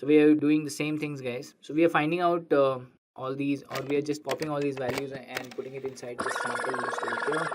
So we are doing the same things, guys. So we are finding out all these, or we are just copying all these values and putting it inside this sample list over here.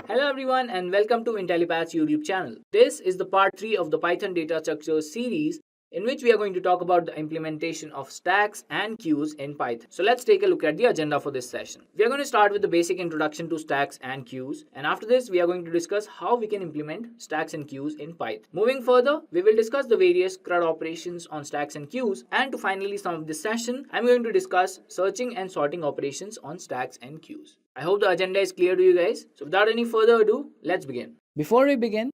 Hello everyone and welcome to Intellipaat's YouTube channel. This is the part 3 of the Python data structures series, in which we are going to talk about the implementation of stacks and queues in Python. So let's take a look at the agenda for this session. We are going to start with the basic introduction to stacks and queues, and after this we are going to discuss how we can implement stacks and queues in Python. Moving further, we will discuss the various CRUD operations on stacks and queues, and to finally sum up this session, I'm going to discuss searching and sorting operations on stacks and queues. I hope the agenda is clear to you guys. So without any further ado, let's begin. Before we begin,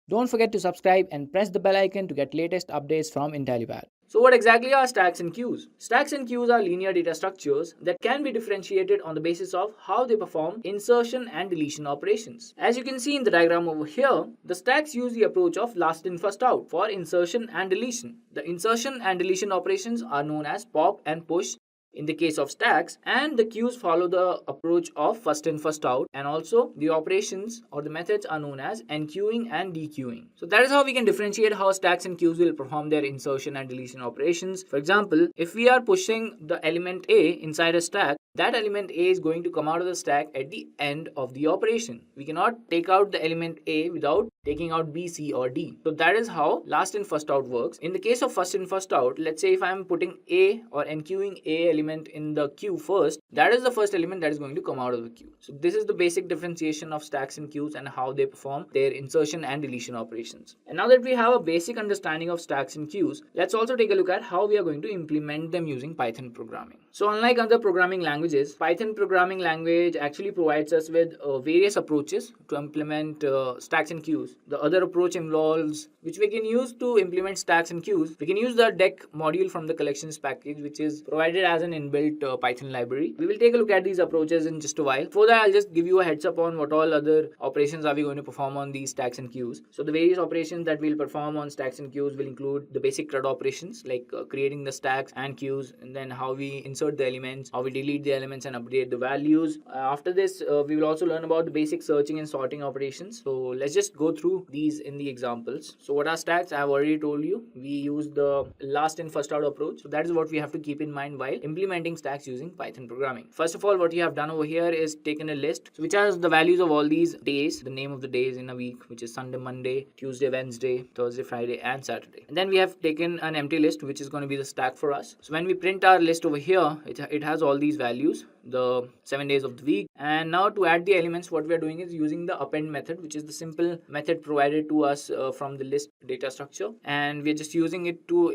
don't forget to subscribe and press the bell icon to get latest updates from Intellipaat. So what exactly are stacks and queues? Stacks and queues are linear data structures that can be differentiated on the basis of how they perform insertion and deletion operations. As you can see in the diagram over here, the stacks use the approach of last in first out for insertion and deletion. The insertion and deletion operations are known as pop and push in the case of stacks, and the queues follow the approach of first in first out, and also the operations or the methods are known as enqueuing and dequeuing. So that is how we can differentiate how stacks and queues will perform their insertion and deletion operations. For example, if we are pushing the element A inside a stack, that element A is going to come out of the stack at the end of the operation. We cannot take out the element A without taking out B, C or D. So that is how last in first out works. In the case of first in first out, let's say if I am putting A or enqueuing A element in the queue first, that is the first element that is going to come out of the queue. So this is the basic differentiation of stacks and queues and how they perform their insertion and deletion operations. And now that we have a basic understanding of stacks and queues, let's also take a look at how we are going to implement them using Python programming. So unlike other programming languages, Python programming language actually provides us with various approaches to implement stacks and queues. The other approach involves, which we can use to implement stacks and queues, we can use the deck module from the collections package, which is provided as an inbuilt Python library. We will take a look at these approaches in just a while. For that, I'll just give you a heads up on what all other operations are we going to perform on these stacks and queues. So the various operations that we'll perform on stacks and queues will include the basic CRUD operations like creating the stacks and queues, and then how we insert the elements, how we delete the elements and update the values. After this, we will also learn about the basic searching and sorting operations. So let's just go through these in the examples. So what are stacks? I have already told you. We use the last in first out approach. So that is what we have to keep in mind while implementing stacks using Python programming. First of all, what you have done over here is taken a list which has the values of all these days, the name of the days in a week, which is Sunday, Monday, Tuesday, Wednesday, Thursday, Friday and Saturday. And then we have taken an empty list which is going to be the stack for us. So when we print our list over here, it has all these values, the 7 days of the week. And now to add the elements, what we are doing is using the append method, which is the simple method provided to us from the list data structure, and we are just using it to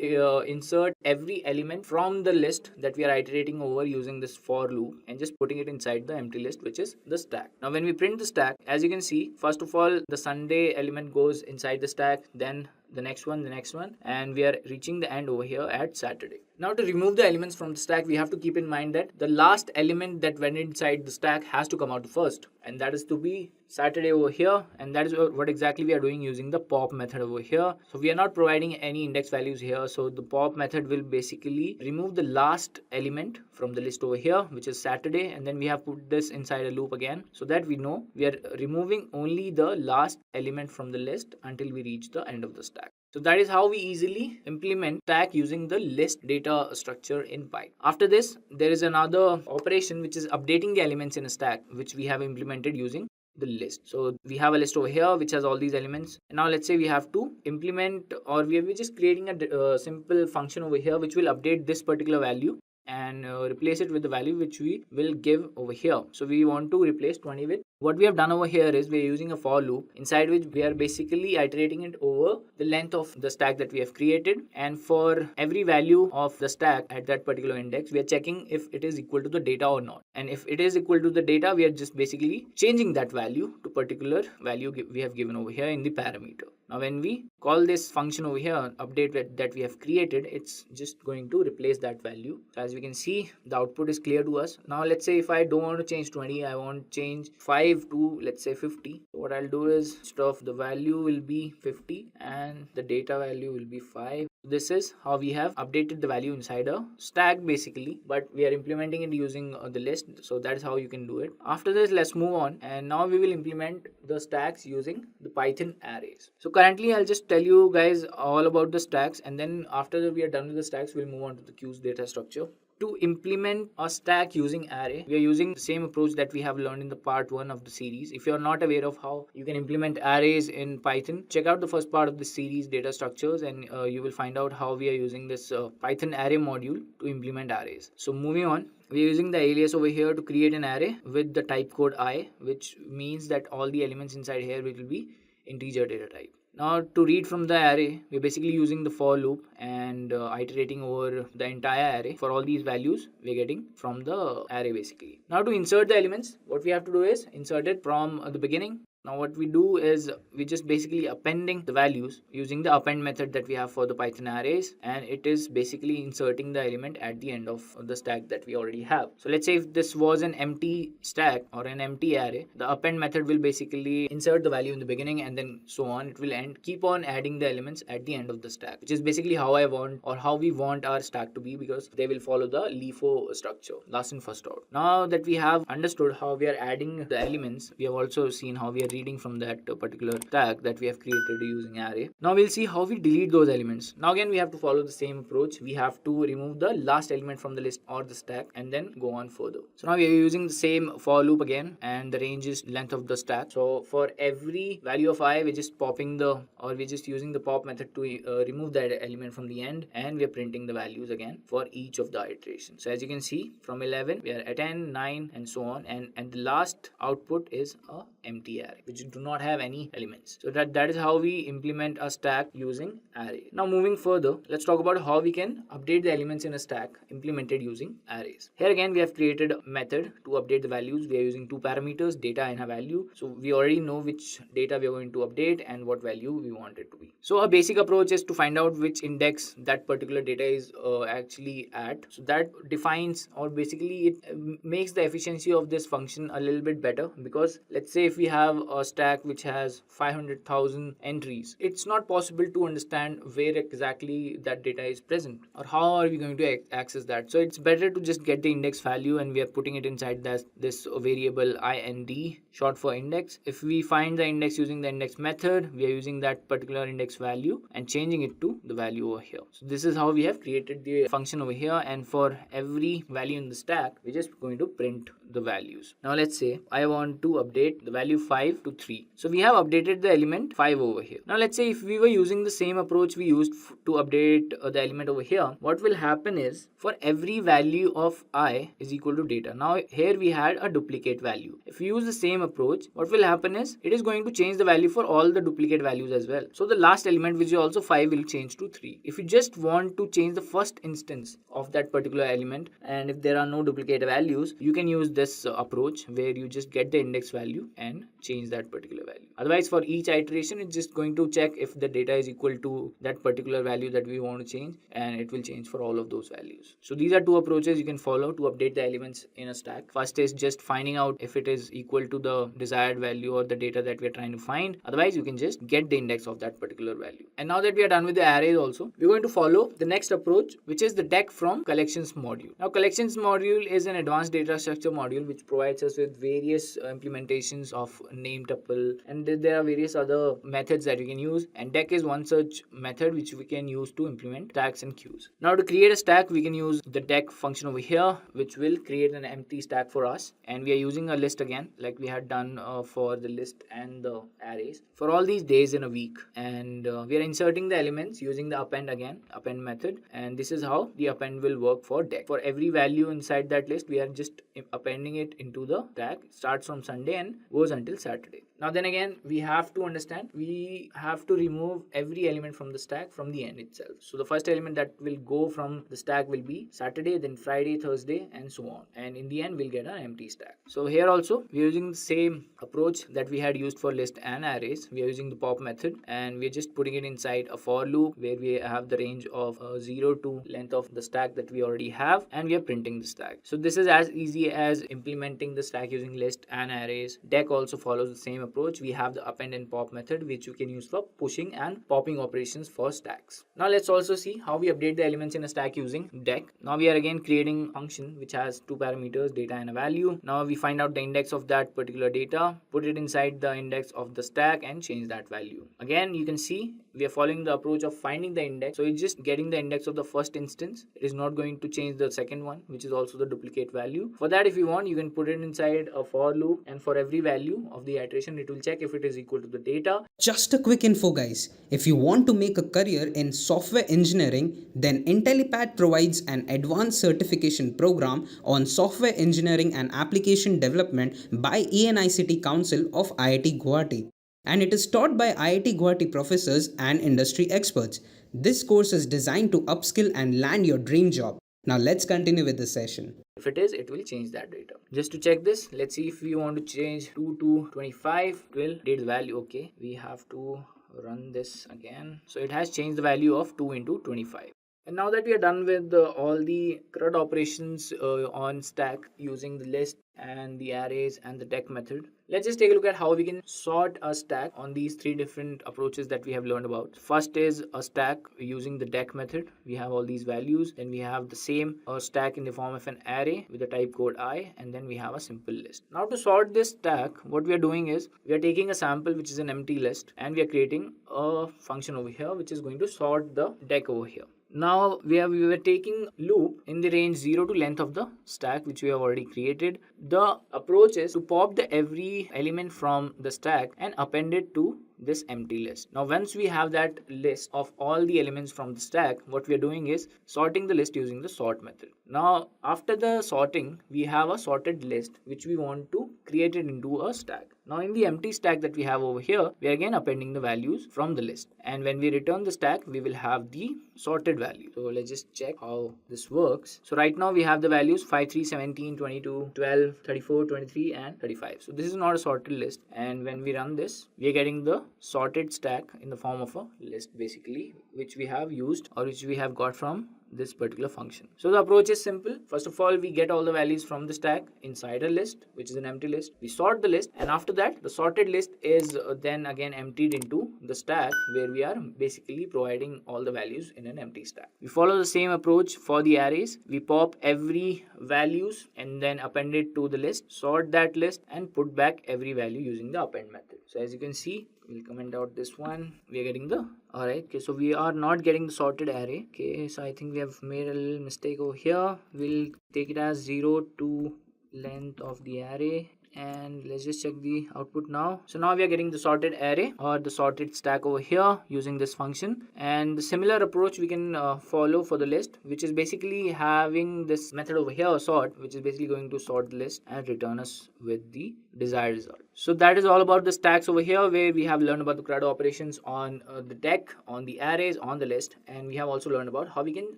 insert every element from the list that we are iterating over using this for loop and just putting it inside the empty list, which is the stack. Now when we print the stack, as you can see, first of all the Sunday element goes inside the stack, then the next one, and we are reaching the end over here at Saturday. Now to remove the elements from the stack, we have to keep in mind that the last element that went inside the stack has to come out first, and that is to be Saturday over here, and that is what exactly we are doing using the pop method over here. So we are not providing any index values here, so the pop method will basically remove the last element from the list over here, which is Saturday, and then we have put this inside a loop again so that we know we are removing only the last element from the list until we reach the end of the stack. So that is how we easily implement stack using the list data structure in Python. After this, there is another operation which is updating the elements in a stack, which we have implemented using the list. So we have a list over here which has all these elements. Now let's say we have to implement, or we're just creating a simple function over here which will update this particular value and replace it with the value which we will give over here. So we want to replace 20 with, what we have done over here is we're using a for loop inside which we are basically iterating it over the length of the stack that we have created, and for every value of the stack at that particular index, we are checking if it is equal to the data or not, and if it is equal to the data, we are just basically changing that value to particular value we have given over here in the parameter. Now when we call this function over here, update that we have created, it's just going to replace that value. So as we can see, the output is clear to us. Now let's say if I don't want to change 20, I want to change 5 to, let's say, 50. So what I'll do is, instead of the value will be 50 and the data value will be 5, This is how we have updated the value inside a stack basically, but we are implementing it using the list. So that is how you can do it. After this, let's move on, and now we will implement the stacks using the Python arrays. So currently I'll just tell you guys all about the stacks, and then after we are done with the stacks, we'll move on to the queues data structure. To implement a stack using array, we are using the same approach that we have learned in the part 1 of the series. If you are not aware of how you can implement arrays in Python, check out the first part of the series, data structures, and you will find out how we are using this Python array module to implement arrays. So moving on, we are using the alias over here to create an array with the type code I, which means that all the elements inside here will be integer data type. Now to read from the array, we're basically using the for loop and iterating over the entire array. For all these values, we're getting from the array basically. Now to insert the elements, what we have to do is insert it from the beginning. Now what we do is we just basically appending the values using the append method that we have for the Python arrays, and it is basically inserting the element at the end of the stack that we already have. So let's say if this was an empty stack or an empty array, the append method will basically insert the value in the beginning and then so on. It will keep on adding the elements at the end of the stack, which is basically how I want or how we want our stack to be, because they will follow the LIFO structure, last in first out. Now that we have understood how we are adding the elements, we have also seen how we are reading from that particular stack that we have created using array. Now we'll see how we delete those elements. Now again, we have to follow the same approach. We have to remove the last element from the list or the stack and then go on further. So now we are using the same for loop again, and the range is length of the stack. So for every value of I, we're just popping we're just using the pop method to remove that element from the end, and we are printing the values again for each of the iterations. So as you can see, from 11 we are at 10, 9 and so on, and the last output is a empty array which do not have any elements. So that is how we implement a stack using array. Now moving further, let's talk about how we can update the elements in a stack implemented using arrays. Here again, we have created a method to update the values. We are using two parameters, data and a value. So we already know which data we are going to update and what value we want it to be. So a basic approach is to find out which index that particular data is actually at. So that defines, or basically it makes the efficiency of this function a little bit better, because let's say if we have a stack which has 500,000 entries, it's not possible to understand where exactly that data is present or how are we going to access that. So it's better to just get the index value, and we are putting it inside this variable ind, short for index. If we find the index using the index method, we are using that particular index value and changing it to the value over here. So this is how we have created the function over here, and for every value in the stack, we're just going to print the values. Now let's say I want to update the value 5 to 3. So we have updated the element 5 over here. Now let's say if we were using the same approach we used to update the element over here, what will happen is for every value of I is equal to data. Now here we had a duplicate value. If we use the same approach, what will happen is it is going to change the value for all the duplicate values as well. So the last element, which is also 5, will change to 3. If you just want to change the first instance of that particular element, and if there are no duplicate values, you can use this approach where you just get the index value and change that particular value. Otherwise, for each iteration, it's just going to check if the data is equal to that particular value that we want to change, and it will change for all of those values. So these are two approaches you can follow to update the elements in a stack. First is just finding out if it is equal to the desired value or the data that we are trying to find. Otherwise, you can just get the index of that particular value. And now that we are done with the arrays also, we're going to follow the next approach, which is the deck from collections module. Now collections module is an advanced data structure module which provides us with various implementations of name tuple, and there are various other methods that you can use, and deck is one such method which we can use to implement stacks and queues. Now to create a stack, we can use the deck function over here, which will create an empty stack for us, and we are using a list again like we had done for the list and the arrays for all these days in a week, and we are inserting the elements using the append method, and this is how the append will work for deck. For every value inside that list, we are just appending it into the stack. It starts from Sunday and goes until Saturday. Now then again, we have to understand, we have to remove every element from the stack from the end itself. So the first element that will go from the stack will be Saturday, then Friday, Thursday and so on, and in the end we'll get an empty stack. So here also we're using the same approach that we had used for list and arrays. We are using the pop method, and we're just putting it inside a for loop where we have the range of 0 to length of the stack that we already have, and we are printing the stack. So this is as easy as implementing the stack using list and arrays. Deck also follows the same approach. approach, we have the append and pop method, which you can use for pushing and popping operations for stacks. Now let's also see how we update the elements in a stack using deck. Now we are again creating a function which has two parameters, data and a value. Now we find out the index of that particular data, put it inside the index of the stack and change that value. Again, you can see we are following the approach of finding the index. So it's just getting the index of the first instance. It is not going to change the second one, which is also the duplicate value. For that, if you want, you can put it inside a for loop, and for every value of the iteration, it will check if it is equal to the data. Just a quick info, guys. If you want to make a career in software engineering, then Intellipaat provides an advanced certification program on software engineering and application development by ENICT Council of IIT Guwahati. And it is taught by IIT Guwahati professors and industry experts. This course is designed to upskill and land your dream job. Now let's continue with the session. If it is, it will change that data. Just to check this, let's see if we want to change 2 to 25, it will date the value. Okay, we have to run this again. So it has changed the value of 2 into 25. And now that we are done with all the CRUD operations on stack using the list and the arrays and the deck method, let's just take a look at how we can sort a stack on these three different approaches that we have learned about. First is a stack using the deck method. We have all these values. Then we have the same stack in the form of an array with the type code I, and then we have a simple list. Now to sort this stack, what we are doing is we are taking a sample which is an empty list, and we are creating a function over here which is going to sort the deck over here. Now we were taking loop in the range 0 to length of the stack which we have already created. The approach is to pop the every element from the stack and append it to this empty list. Now once we have that list of all the elements from the stack, what we are doing is sorting the list using the sort method. Now after the sorting, we have a sorted list which we want to create it into a stack. Now in the empty stack that we have over here, we are again appending the values from the list, and when we return the stack, we will have the sorted value. So let's just check how this works. So right now we have the values 5, 3, 17, 22, 12, 34, 23 and 35. So this is not a sorted list, and when we run this, we are getting the sorted stack in the form of a list basically, which we have used or which we have got from this particular function. So the approach is simple. First of all, we get all the values from the stack inside a list, which is an empty list. We sort the list, and after that, the sorted list is then again emptied into the stack where we are basically providing all the values in an empty stack. We follow the same approach for the arrays. We pop every values and then append it to the list, sort that list and put back every value using the append method. So as you can see, we'll comment out this one. We are getting the alright. Okay, so we are not getting the sorted array. Okay, so I think we have made a little mistake over here. We'll take it as 0 to length of the array, and let's just check the output now. So now we are getting the sorted array or the sorted stack over here using this function, and the similar approach we can follow for the list, which is basically having this method over here, sort, which is basically going to sort the list and return us with the desired result. So that is all about the stacks over here, where we have learned about the CRUD operations on the deck, on the arrays, on the list, and we have also learned about how we can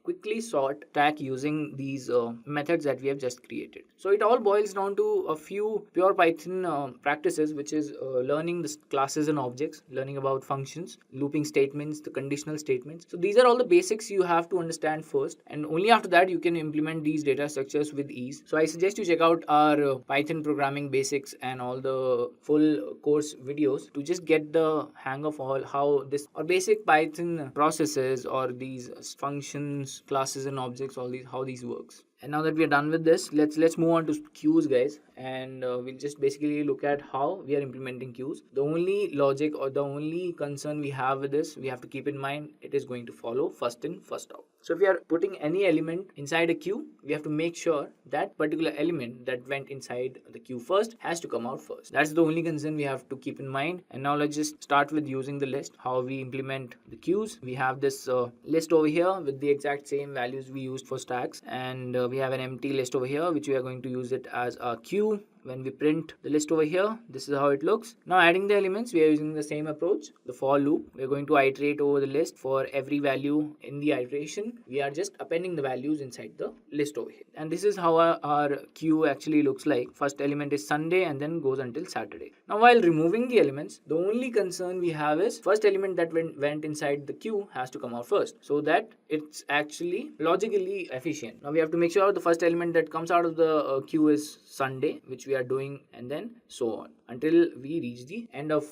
quickly sort stack using these methods that we have just created. So it all boils down to a few pure Python practices, which is learning the classes and objects, learning about functions, looping statements, the conditional statements. So these are all the basics you have to understand first, and only after that you can implement these data structures with ease. So I suggest you check out our Python programming basics and all the full course videos to just get the hang of all how this or basic Python processes or these functions, classes and objects, all these, how these works. And now that we are done with this, let's move on to queues, guys, and we'll just basically look at how we are implementing queues. The only logic or the only concern we have with this, we have to keep in mind, it is going to follow first in, first out. So if we are putting any element inside a queue, we have to make sure that particular element that went inside the queue first has to come out first. That's the only concern we have to keep in mind. And now let's just start with using the list, how we implement the queues. We have this list over here with the exact same values we used for stacks, and we have an empty list over here which we are going to use it as a queue. When we print the list over here, this is how it looks. Now adding the elements, we are using the same approach, the for loop. We are going to iterate over the list for every value in the iteration. We are just appending the values inside the list over here. And this is how our queue actually looks like. First element is Sunday and then goes until Saturday. Now while removing the elements, the only concern we have is first element that went inside the queue has to come out first, so that it's actually logically efficient. Now we have to make sure the first element that comes out of the queue is Sunday, which we we are doing, and then so on until we reach the end of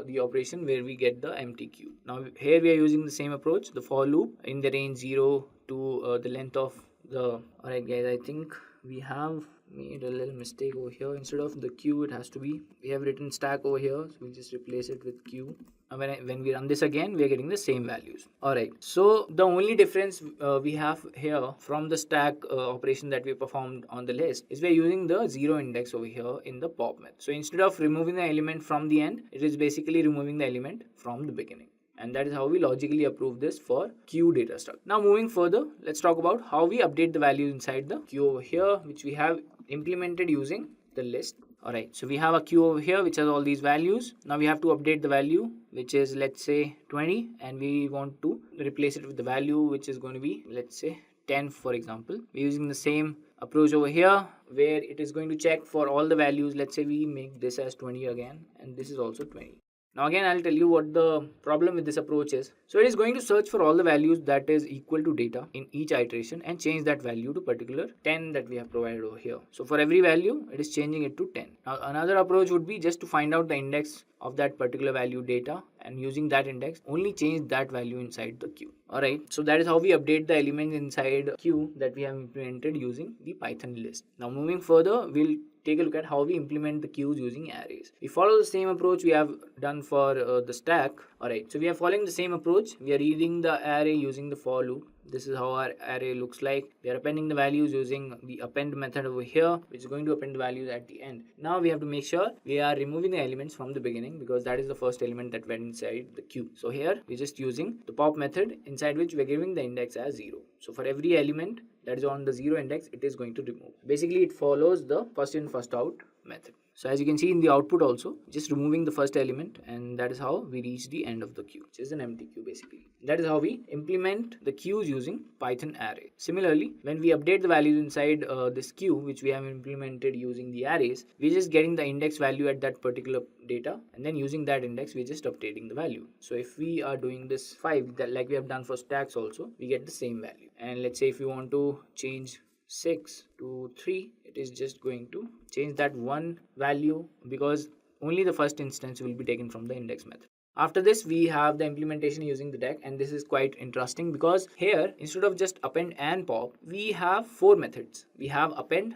the operation where we get the empty queue. Now here we are using the same approach, the for loop in the range 0 to the length of the. Alright guys, I think we have made a little mistake over here. Instead of the queue, it has to be, we have written stack over here, so we'll just replace it with queue. And when we run this again, we are getting the same values. Alright, so the only difference we have here from the stack operation that we performed on the list is we are using the 0 index over here in the pop method. So instead of removing the element from the end, it is basically removing the element from the beginning. And that is how we logically approve this for queue data structure. Now moving further, let's talk about how we update the values inside the queue over here, which we have implemented using the list. Alright, so we have a queue over here which has all these values. Now we have to update the value, which is, let's say, 20, and we want to replace it with the value which is going to be, let's say, 10 for example. We're using the same approach over here where it is going to check for all the values. Let's say we make this as 20 again, and this is also 20. Now again, I'll tell you what the problem with this approach is. So it is going to search for all the values that is equal to data in each iteration and change that value to particular 10 that we have provided over here. So for every value, it is changing it to 10. Now another approach would be just to find out the index of that particular value data, and using that index only change that value inside the queue. Alright, so that is how we update the elements inside queue that we have implemented using the Python list. Now moving further, we'll take a look at how we implement the queues using arrays. We follow the same approach we have done for the stack. Alright, so we are following the same approach. We are reading the array using the for loop. This is how our array looks like. We are appending the values using the append method over here, which is going to append the values at the end. Now we have to make sure we are removing the elements from the beginning, because that is the first element that went inside the queue. So here we're just using the pop method, inside which we're giving the index as 0. So for every element that is on the 0 index, it is going to remove. Basically it follows the first in first out method. So as you can see in the output also, just removing the first element, and that is how we reach the end of the queue, which is an empty queue basically. That is how we implement the queues using Python array. Similarly, when we update the values inside this queue, which we have implemented using the arrays, we're just getting the index value at that particular data, and then using that index, we're just updating the value. So if we are doing this 5, that like we have done for stacks also, we get the same value. And let's say if we want to change 6 to 3, it is just going to change that one value, because only the first instance will be taken from the index method. After this, we have the implementation using the deck, and this is quite interesting because here, instead of just append and pop, we have 4 methods. We have append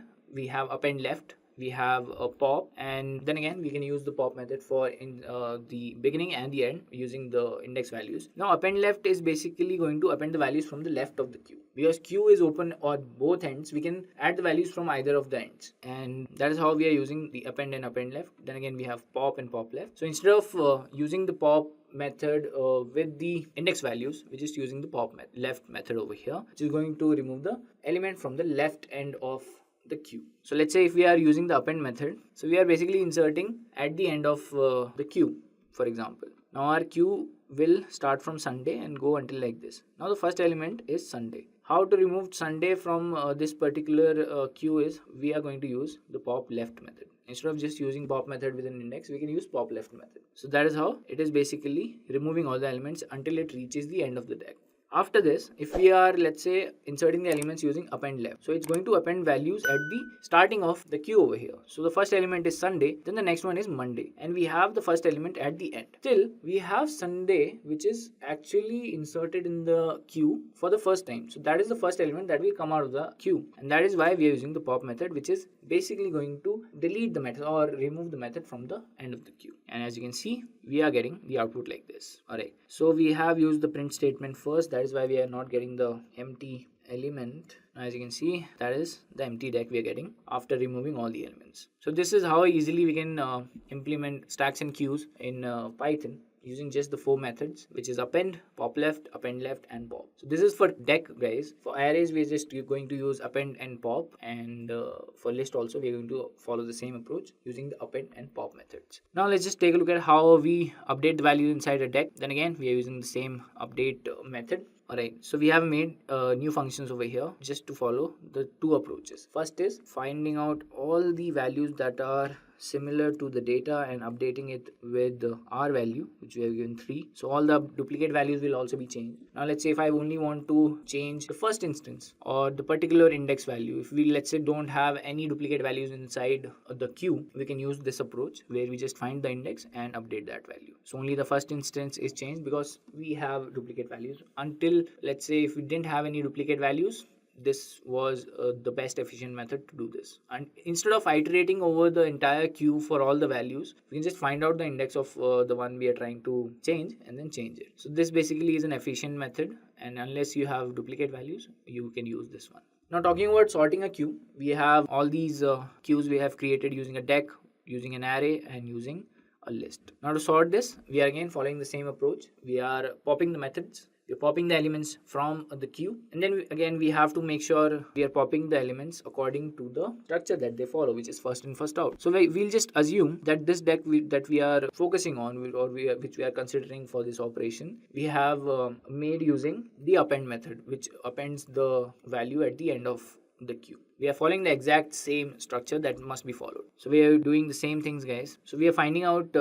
left, we have a pop, and then again we can use the pop method for in the beginning and the end using the index values. Now append left is basically going to append the values from the left of the queue. Because queue is open on both ends, we can add the values from either of the ends, and that is how we are using the append and append left. Then again we have pop and pop left. So instead of using the pop method with the index values, we're just using the pop left method over here, which is going to remove the element from the left end of the queue. So let's say if we are using the append method, so we are basically inserting at the end of the queue, for example. Now our queue will start from Sunday and go until like this. Now the first element is Sunday. How to remove Sunday from this particular queue is we are going to use the pop left method. Instead of just using pop method with an index, we can use pop left method. So that is how it is basically removing all the elements until it reaches the end of the deck. After this, if we are, let's say, inserting the elements using append left, so it's going to append values at the starting of the queue over here. So the first element is Sunday, then the next one is Monday, and we have the first element at the end. Still, we have Sunday, which is actually inserted in the queue for the first time. So that is the first element that will come out of the queue, and that is why we are using the pop method, which is basically going to delete the method or remove the method from the end of the queue. And as you can see, we are getting the output like this. Alright, so we have used the print statement first. That is why we are not getting the empty element. Now as you can see, that is the empty deck we are getting after removing all the elements. So this is how easily we can implement stacks and queues in Python using just the 4 methods, which is append, pop left, append left, and pop. So this is for deck, guys. For arrays, we're just going to use append and pop, and for list also we're going to follow the same approach using the append and pop methods. Now let's just take a look at how we update the value inside a deck. Then again, we are using the same update method. Alright, so we have made new functions over here just to follow the 2 approaches. First is finding out all the values that are similar to the data and updating it with the R value, which we have given 3. So all the duplicate values will also be changed. Now let's say if I only want to change the first instance or the particular index value, if we let's say don't have any duplicate values inside the queue, we can use this approach where we just find the index and update that value. So only the first instance is changed because we have duplicate values. Until let's say if we didn't have any duplicate values, this was the best efficient method to do this. And instead of iterating over the entire queue for all the values, we can just find out the index of the one we are trying to change and then change it. So this basically is an efficient method, and unless you have duplicate values, you can use this one. Now talking about sorting a queue, we have all these queues we have created using a deck, using an array, and using a list. Now to sort this, we are again following the same approach. We are popping the methods, we're popping the elements from the queue, and then again we have to make sure we are popping the elements according to the structure that they follow, which is first in first out. So we'll just assume that this deck that we are focusing on which we are considering for this operation, we have made using the append method, which appends the value at the end of the queue. We are following the exact same structure that must be followed. So we are doing the same things, guys. So we are finding out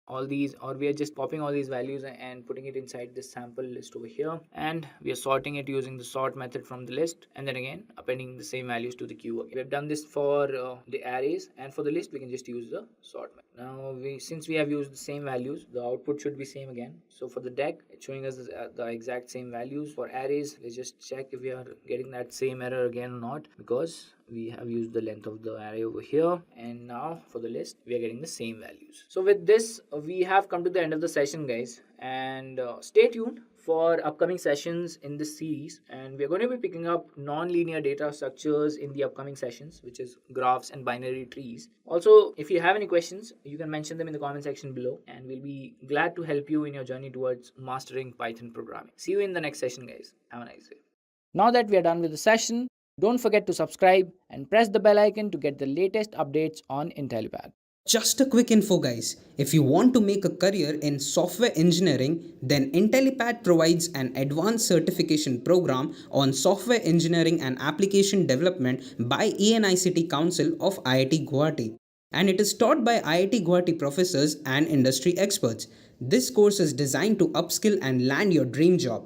all these, or we are just popping all these values and putting it inside this sample list over here, and we are sorting it using the sort method from the list, and then again appending the same values to the queue again. We have done this for the arrays, and for the list we can just use the sort method. Now since we have used the same values, the output should be same again. So for the deck, it's showing us the exact same values. For arrays, let's just check if we are getting that same error again or not, because we have used the length of the array over here, and now for the list we are getting the same values. So with this we have come to the end of the session, guys, and stay tuned for upcoming sessions in this series, and we are going to be picking up non-linear data structures in the upcoming sessions, which is graphs and binary trees. Also, if you have any questions, you can mention them in the comment section below, and we'll be glad to help you in your journey towards mastering Python programming. See you in the next session, guys. Have a nice day. Now that we are done with the session, don't forget to subscribe and press the bell icon to get the latest updates on Intellipaat. Just a quick info, guys. If you want to make a career in software engineering, then Intellipaat provides an advanced certification program on software engineering and application development by ENICT Council of IIT Guwahati. And it is taught by IIT Guwahati professors and industry experts. This course is designed to upskill and land your dream job.